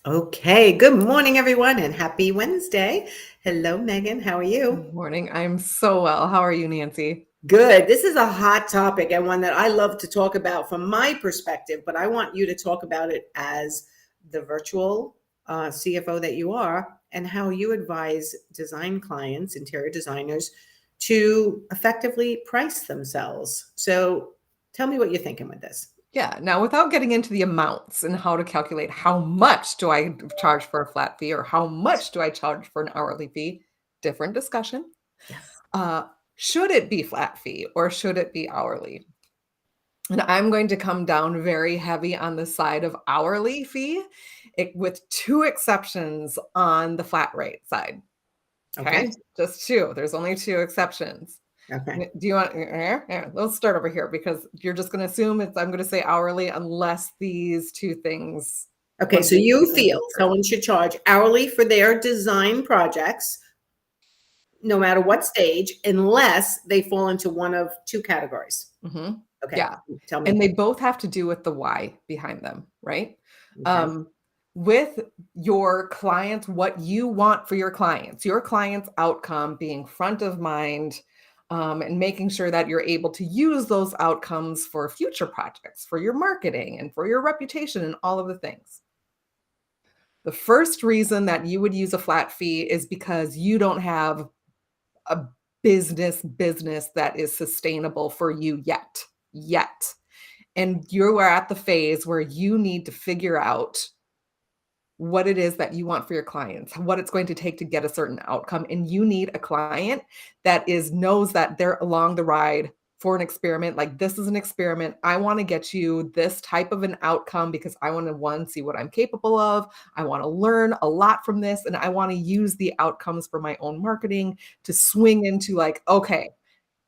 Okay, good morning, everyone, and happy Wednesday. Hello, Megan. How are you? Good morning. I'm so well. How are you, Nancy? Good. This is a hot topic and one that I love to talk about from my perspective, but I want you to talk about it as the virtual CFO that you are and how you advise design clients, interior designers, to effectively price themselves. So tell me what you're thinking with this. Yeah. Now, without getting into the amounts and how to calculate how much do I charge for a flat fee or how much do I charge for an hourly fee, different discussion. Yes. Uh, should it be flat fee or should it be hourly? And I'm going to come down very heavy on the side of hourly fee, with two exceptions on the flat rate side. Okay. Okay. Just two. There's only two exceptions. Okay. Do you want let's start over here because you're just gonna assume I'm gonna say hourly unless these two things Okay. would So be you taken into feel consideration. someone should charge hourly for their design projects no matter what stage, unless they fall into one of two categories. Mhm. Okay, Yeah, tell me. and they both have to do with the why behind them, right? Okay, Um, with your clients, what you want for your clients' outcome being front of mind, and making sure that you're able to use those outcomes for future projects, for your marketing, and for your reputation, and all of the things. The first reason that you would use a flat fee is because you don't have a business that is sustainable for you yet. And you are at the phase where you need to figure out what it is that you want for your clients, what it's going to take to get a certain outcome. And you need a client that knows that they're along the ride for an experiment. Like, this is an experiment. I want to get you this type of an outcome because I want to, one, see what I'm capable of. I want to learn a lot from this. And I want to use the outcomes for my own marketing to swing into, like, okay,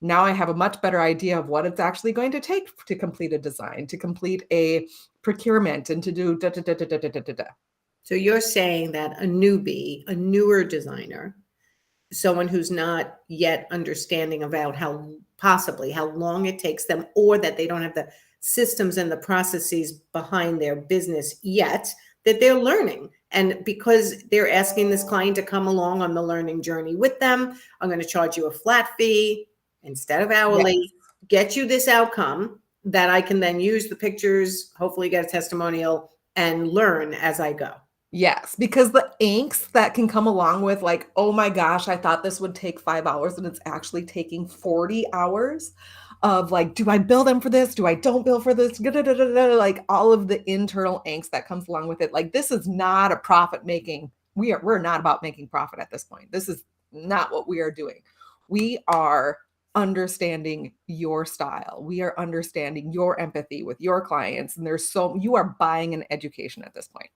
now I have a much better idea of what it's actually going to take to complete a design, to complete a procurement, and to do da da da da da da da da. Da. so you're saying that a newbie, a newer designer, someone who's not yet understanding about how possibly how long it takes them, or that they don't have the systems and the processes behind their business yet, that they're learning. And because they're asking this client to come along on the learning journey with them, I'm going to charge you a flat fee instead of Yes. hourly, get you this outcome that I can then use the pictures, hopefully get a testimonial, and learn as I go. Yes, because the angst that can come along with, like, oh my gosh, I thought this would take 5 hours and it's actually taking 40 hours of, like, do I bill them for this? Do I don't bill for this? Like, all of the internal angst that comes along with it. Like, this is not a profit making. We're not about making profit at this point. This is not what we are doing. We are understanding your style. We are understanding your empathy with your clients. And you are buying an education at this point.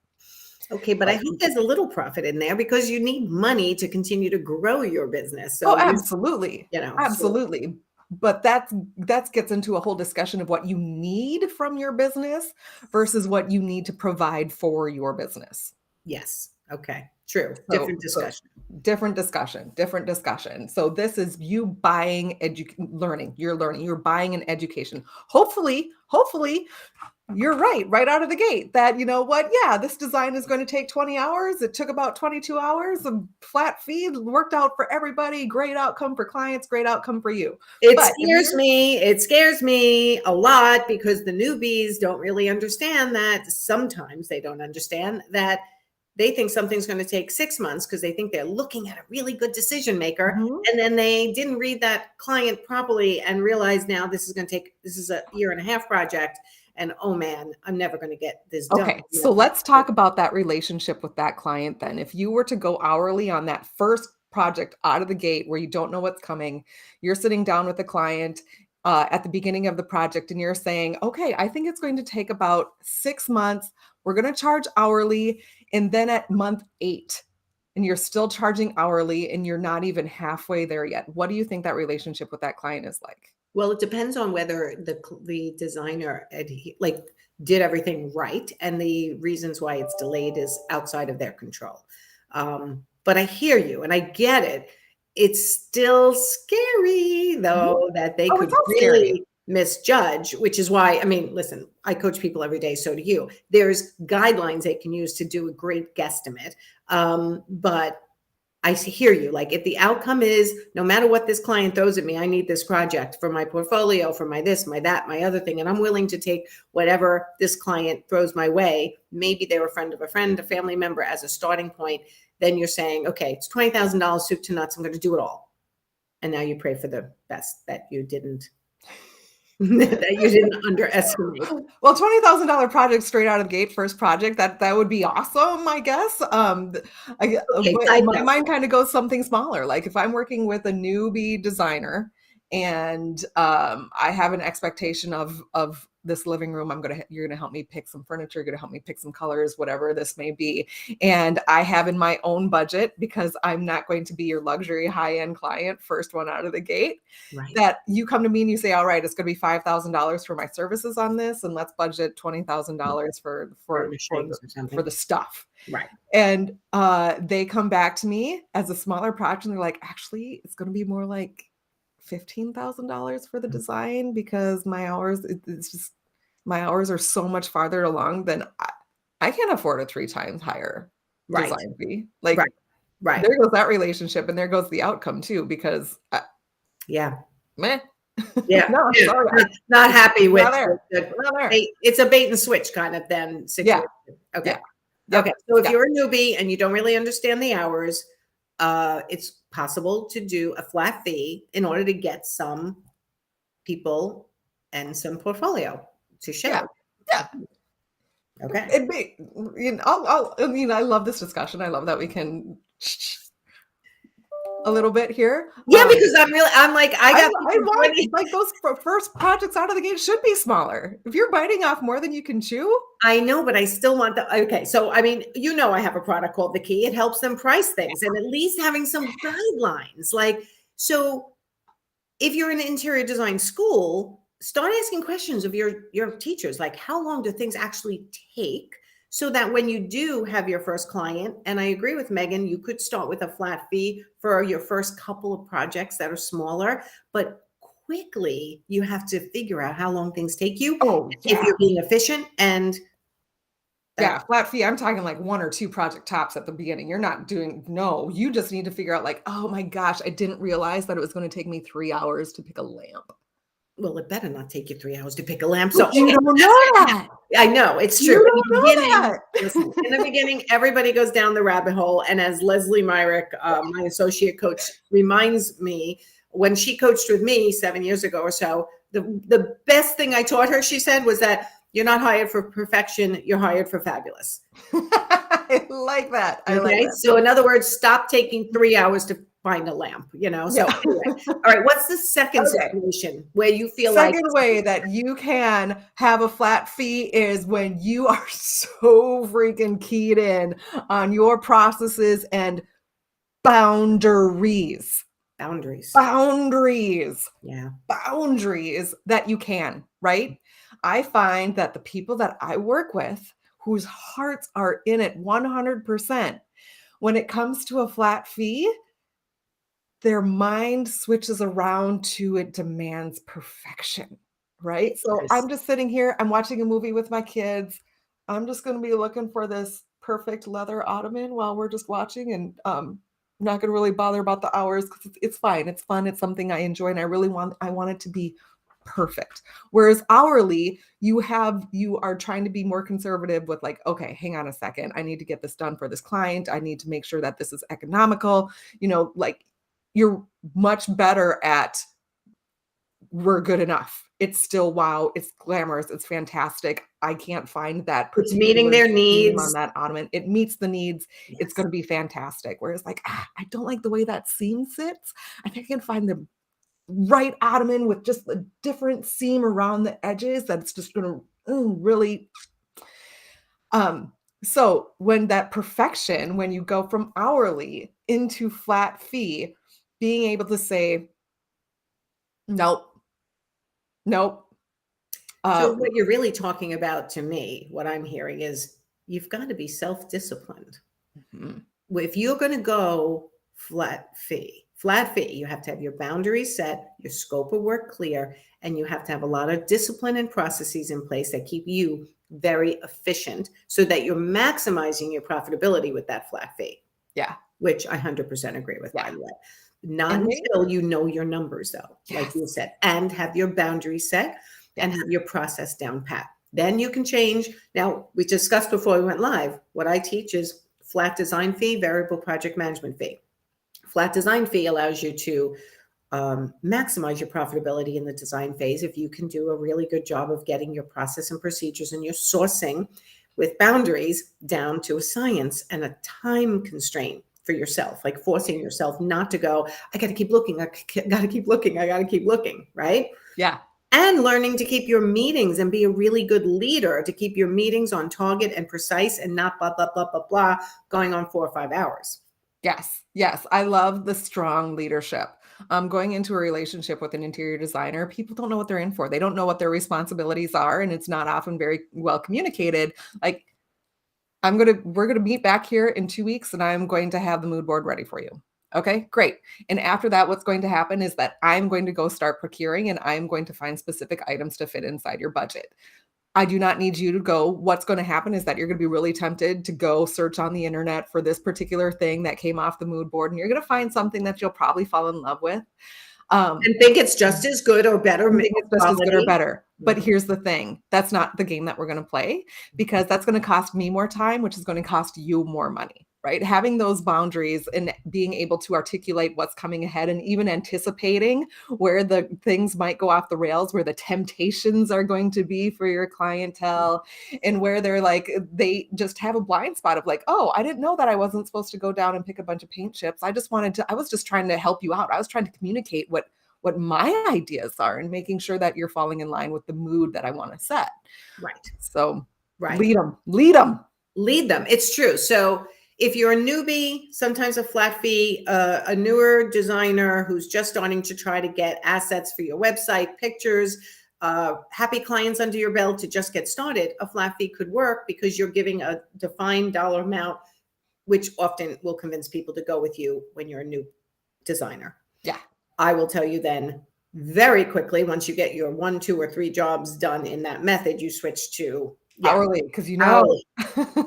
Okay, but I Like, hope there's a little profit in there because you need money to continue to grow your business. oh, So absolutely. so Absolutely. But that gets into a whole discussion of what you need from your business versus what you need to provide for your business. yes. Okay. True. So Different so discussion. different discussion, different discussion. So this is you buying learning. You're buying an education. Hopefully you're right out of the gate that, you know what? Yeah, this design is going to take 20 hours. It took about 22 hours. A flat fee worked out for everybody. Great outcome for clients, great outcome for you. It But if scares you're me. It scares me a lot because the newbies don't really understand that. Sometimes they don't understand that they think something's going to take 6 months because they think they're looking at a really good decision maker. Mhm. And then they didn't read that client properly and realize now this is a year and a half project. And oh man, I'm never going to get this done. Okay, so let's talk about that relationship with that client then. If you were to go hourly on that first project out of the gate where you don't know what's coming, you're sitting down with the client at the beginning of the project and you're saying, okay, I think it's going to take about 6 months. We're going to charge hourly. And then at month 8, and you're still charging hourly and you're not even halfway there yet. What do you think that relationship with that client is like? Well, it depends on whether the designer like did everything right, and the reasons why it's delayed is outside of their control. But I hear you, and I get it. It's still scary Mhm. though that they Oh, could it's all really scary. misjudge, which is why, I mean, listen, I coach people every day, so do you. There's guidelines they can use to do a great guesstimate. But I hear you. Like, if the outcome is no matter what this client throws at me, I need this project for my portfolio, for my this, my that, my other thing, and I'm willing to take whatever this client throws my way. Maybe they're a friend of a friend, a family member as a starting point. Then you're saying, okay, it's $20,000 soup to nuts. I'm going to do it all. And now you pray for the best that you didn't underestimate. Well, $20,000 project straight out of the gate, first project, that would be awesome, I guess. Okay, But my mind kind of goes something smaller. Like if I'm working with a newbie designer and I have an expectation of this living room, you're gonna help me pick some furniture, you're gonna help me pick some colors, whatever this may be. And I have in my own budget, because I'm not going to be your luxury high-end client, first one out of the gate, right. that you come to me and you say, all right, it's gonna be $5,000 for my services on this, and let's budget $20,000 for the stuff. Right. And they come back to me as a smaller project and they're like, actually, it's gonna be more like $15,000 for the design, because my hours are so much farther along than I can't afford a 3 times higher design fee. Like, right. There goes that relationship, and there goes the outcome too, because meh. Yeah. No, not happy with it's a bait and switch kind of then situation. Yeah. Okay. Yeah. Okay. So if you're a newbie and you don't really understand the hours, it's possible to do a flat fee in order to get some people and some portfolio to show. Yeah. Okay. It'd be, I love this discussion. I love that we can a little bit here. Yeah, because I'm like, I want like those first projects out of the gate should be smaller. If you're biting off more than you can chew. I know, but I still want okay. So, I mean, I have a product called The Key. It helps them price things and at least having some guidelines. Like, so if you're in an interior design school, start asking questions of your teachers, like how long do things actually take? So that when you do have your first client, and I agree with Megan, you could start with a flat fee for your first couple of projects that are smaller, but quickly you have to figure out how long things take you if you're being efficient. And flat fee. I'm talking like 1 or 2 project tops at the beginning. You're not doing, you just need to figure out like, oh my gosh, I didn't realize that it was going to take me 3 hours to pick a lamp. Well, it better not take you 3 hours to pick a lamp. So you don't know that. I know it's true. In the beginning, everybody goes down the rabbit hole. And as Leslie Myrick, my associate coach, reminds me, when she coached with me 7 years ago or so, the best thing I taught her, she said, was that you're not hired for perfection, you're hired for fabulous. I like that. I like that. So in other words, stop taking 3 hours to find a lamp, So anyway. All right, what's the second situation where you feel second way that you can have a flat fee is when you are so freaking keyed in on your processes and boundaries. Yeah. Boundaries that you can, right? I find that the people that I work with whose hearts are in it 100%, when it comes to a flat fee, their mind switches around to it demands perfection, right? So I'm just sitting here, I'm watching a movie with my kids. I'm just going to be looking for this perfect leather ottoman while we're just watching, and I'm not going to really bother about the hours because it's fine. It's fun. It's something I enjoy, and I want it to be perfect. Whereas hourly, you are trying to be more conservative with like, okay, hang on a second. I need to get this done for this client. I need to make sure that this is economical, like you're much better at we're good enough. It's still wow. It's glamorous. It's fantastic. I can't find that. It's meeting their needs on that ottoman. It meets the needs. Yes. It's going to be fantastic. Whereas like, I don't like the way that seam sits. I think I can find the right ottoman with just a different seam around the edges that's just going to really. So when you go from hourly into flat fee, being able to say, nope. So what you're really talking about to me, what I'm hearing is you've got to be self-disciplined. Mm-hmm. If you're going to go flat fee Flat fee. You have to have your boundaries set, your scope of work clear, and you have to have a lot of discipline and processes in place that keep you very efficient so that you're maximizing your profitability with that flat fee, Yeah. which I 100% agree with, by Yeah. the way. Not And until you know your numbers, though, like you yes. said, and have your boundaries set and Yes. have your process down pat. Then you can change. Now, we discussed before we went live, what I teach is flat design fee, variable project management fee. Flat design fee allows you to maximize your profitability in the design phase if you can do a really good job of getting your process and procedures and your sourcing with boundaries down to a science and a time constraint for yourself, like forcing yourself not to go, I got to keep looking, I got to keep looking, I got to keep looking, right? Yeah. And learning to keep your meetings and be a really good leader to keep your meetings on target and precise and not blah, blah, blah, blah, blah, going on 4 or 5 hours. Yes. Yes. I love the strong leadership. Going into a relationship with an interior designer, people don't know what they're in for. They don't know what their responsibilities are, and it's not often very well communicated. Like, we're gonna meet back here in 2 weeks, and I'm going to have the mood board ready for you. Okay, great. And after that, what's going to happen is that I'm going to go start procuring, and I'm going to find specific items to fit inside your budget. I do not need you to go. What's going to happen is that you're going to be really tempted to go search on the internet for this particular thing that came off the mood board, and you're going to find something that you'll probably fall in love with. And think it's just as good or better I think it's just as good or quality. better. But Mhm. here's the thing, that's not the game that we're gonna play, because that's gonna cost me more time, which is gonna cost you more money, right? Having those boundaries and being able to articulate what's coming ahead and even anticipating where the things might go off the rails, where the temptations are going to be for your clientele, and where they're like, they just have a blind spot of like, "Oh, I didn't know that I wasn't supposed to go down and pick a bunch of paint chips. I was just trying to help you out. I was trying to communicate what my ideas are and making sure that you're falling in line with the mood that I want to set." Right, So right. lead them, lead them. Lead them. It's true. So if you're a newbie, sometimes a flat fee, a newer designer who's just starting to try to get assets for your website, pictures, happy clients under your belt to just get started, a flat fee could work because you're giving a defined dollar amount, which often will convince people to go with you when you're a new designer. Yeah. I will tell you then very quickly, once you get your 1, 2, or 3 jobs done in that method, you switch to Hourly, because hourly.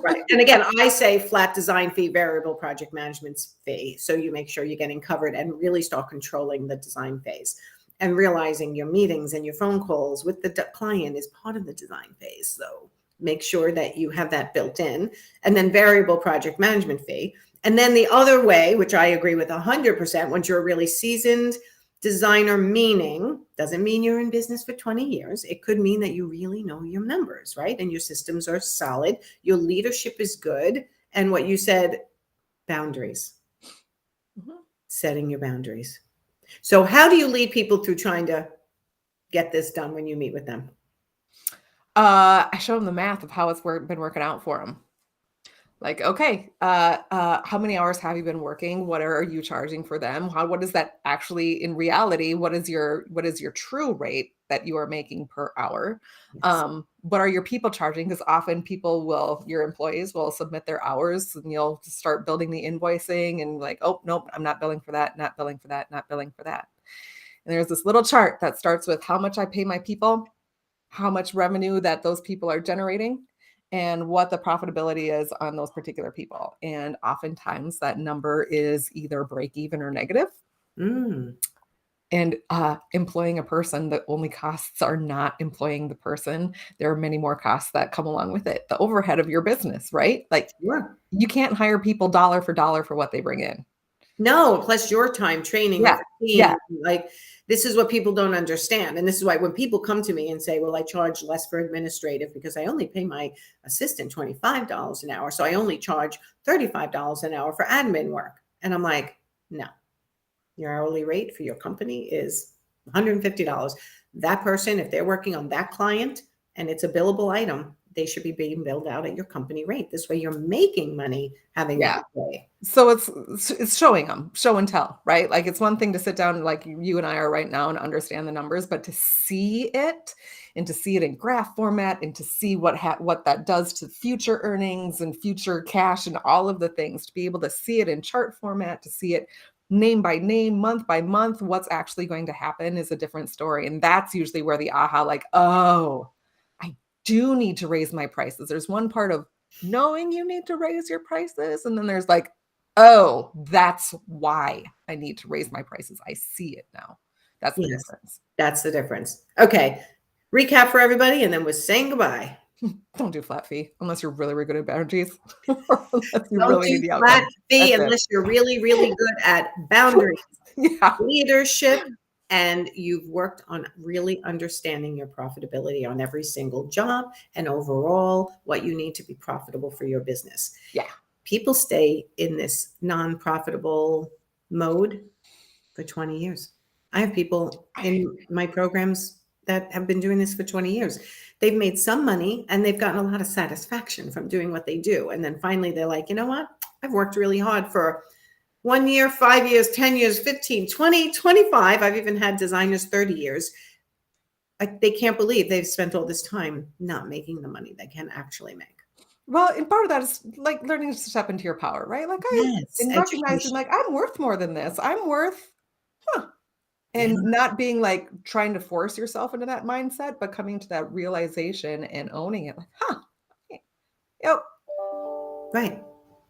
Right. And again, I say flat design fee, variable project management fee. So you make sure you're getting covered and really start controlling the design phase and realizing your meetings and your phone calls with the client is part of the design phase. So make sure that you have that built in, and then variable project management fee. And then the other way, which I agree with 100%, once you're a really seasoned designer, meaning doesn't mean you're in business for 20 years. It could mean that you really know your numbers, right? And your systems are solid. Your leadership is good. And what you said, boundaries, setting your boundaries. So how do you lead people through trying to get this done when you meet with them? I show them the math of how it's been working out for them. Like, okay, how many hours have you been working? What are you charging for them? What is that actually in reality? What is your true rate that you are making per hour? Yes. What are your people charging? Because often your employees will submit their hours, and you'll start building the invoicing and like, oh, nope, I'm not billing for that, not billing for that, not billing for that. And there's this little chart that starts with how much I pay my people, how much revenue that those people are generating, and what the profitability is on those particular people. And oftentimes that number is either break even or negative. Mm, And employing a person, the only costs are not employing the person. There are many more costs that come along with it. The overhead of your business, right? Like, sure. you can't hire people dollar for what they bring in. No, plus your time training Yeah. with the team. Yeah. Like, this is what people don't understand. And this is why when people come to me and say, well, I charge less for administrative because I only pay my assistant $25 an hour. So I only charge $35 an hour for admin work. And I'm like, no, your hourly rate for your company is $150. That person, if they're working on that client and it's a billable item, they should be being billed out at your company rate. This way you're making money having Yeah. that employee. So it's showing them, show and tell, right? Like, it's one thing to sit down like you and I are right now and understand the numbers, but to see it and to see it in graph format and to see what that does to future earnings and future cash and all of the things, to be able to see it in chart format, to see it name by name, month by month, what's actually going to happen is a different story. And that's usually where the aha, like, oh, I do need to raise my prices. There's one part of knowing you need to raise your prices. And then there's like, oh, that's why I need to raise my prices. I see it now. That's the Yes, difference. that's the difference. Okay. Recap for everybody, and then we're saying goodbye. Don't do flat fee unless you're really, really good at boundaries. Or unless you Don't really do need the flat outcome. fee That's it. unless you're really, really good at boundaries, Yeah. leadership, and you've worked on really understanding your profitability on every single job and overall what you need to be profitable for your business. Yeah. People stay in this non-profitable mode for 20 years. I have people in my programs that have been doing this for 20 years. They've made some money and they've gotten a lot of satisfaction from doing what they do. And then finally they're like, you know what? I've worked really hard for 1 year, 5 years, 10 years, 15, 20, 25. I've even had designers 30 years. They can't believe they've spent all this time not making the money they can actually make. Well, and part of that is like learning to step into your power, right? Like Yes, and recognizing education. like I'm worth more than this. I'm worth, Yeah, and not being like trying to force yourself into that mindset, but coming to that realization and owning it. Like, yep. right. Gosh,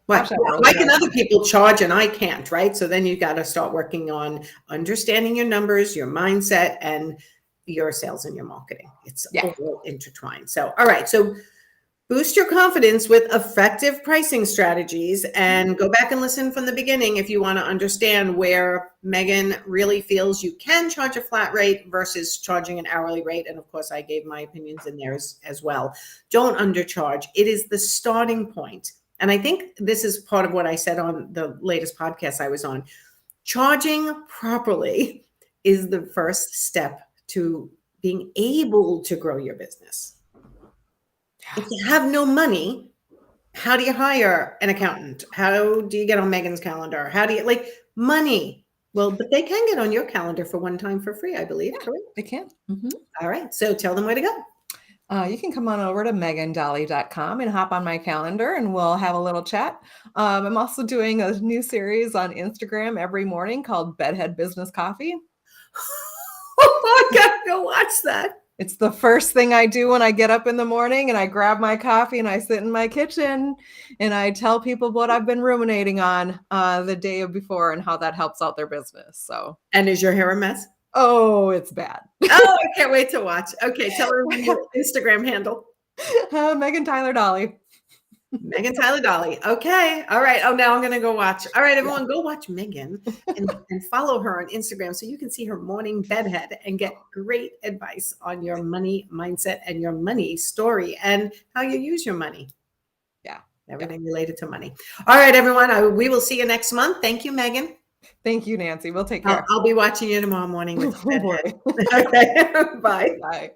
What? that really Why can does. other people charge and I can't, right? So then you got to start working on understanding your numbers, your mindset, and your sales and your marketing. It's Yeah. all intertwined. So, all right. So boost your confidence with effective pricing strategies and go back and listen from the beginning if you want to understand where Megan really feels you can charge a flat rate versus charging an hourly rate. And of course, I gave my opinions in there as well. Don't undercharge. It is the starting point. And I think this is part of what I said on the latest podcast I was on. Charging properly is the first step to being able to grow your business. If you have no money, how do you hire an accountant? How do you get on Megan's calendar? How do you like money? Well, but they can get on your calendar for one time for free, I believe. Yeah, Correct? they can. All right. So tell them where to go. You can come on over to megandahle.com and hop on my calendar and we'll have a little chat. I'm also doing a new series on Instagram every morning called Bedhead Business Coffee. I gotta go watch that. It's the first thing I do when I get up in the morning and I grab my coffee and I sit in my kitchen and I tell people what I've been ruminating on the day before and how that helps out their business. So, And is your hair a mess? oh, it's bad. Oh, I can't wait to watch. Okay, tell her your Instagram handle. Megan Tyler Dahle. Megan Dahle. Okay. All right. Oh, now I'm going to go watch. All right, everyone, go watch Megan and follow her on Instagram so you can see her morning bedhead and get great advice on your money mindset and your money story and how you use your money. Yeah. Everything related to money. All right, everyone. We will see you next month. Thank you, Megan. Thank you, Nancy. We'll take care. I'll be watching you tomorrow morning with Oh, boy. bedhead. Okay. Bye. Bye.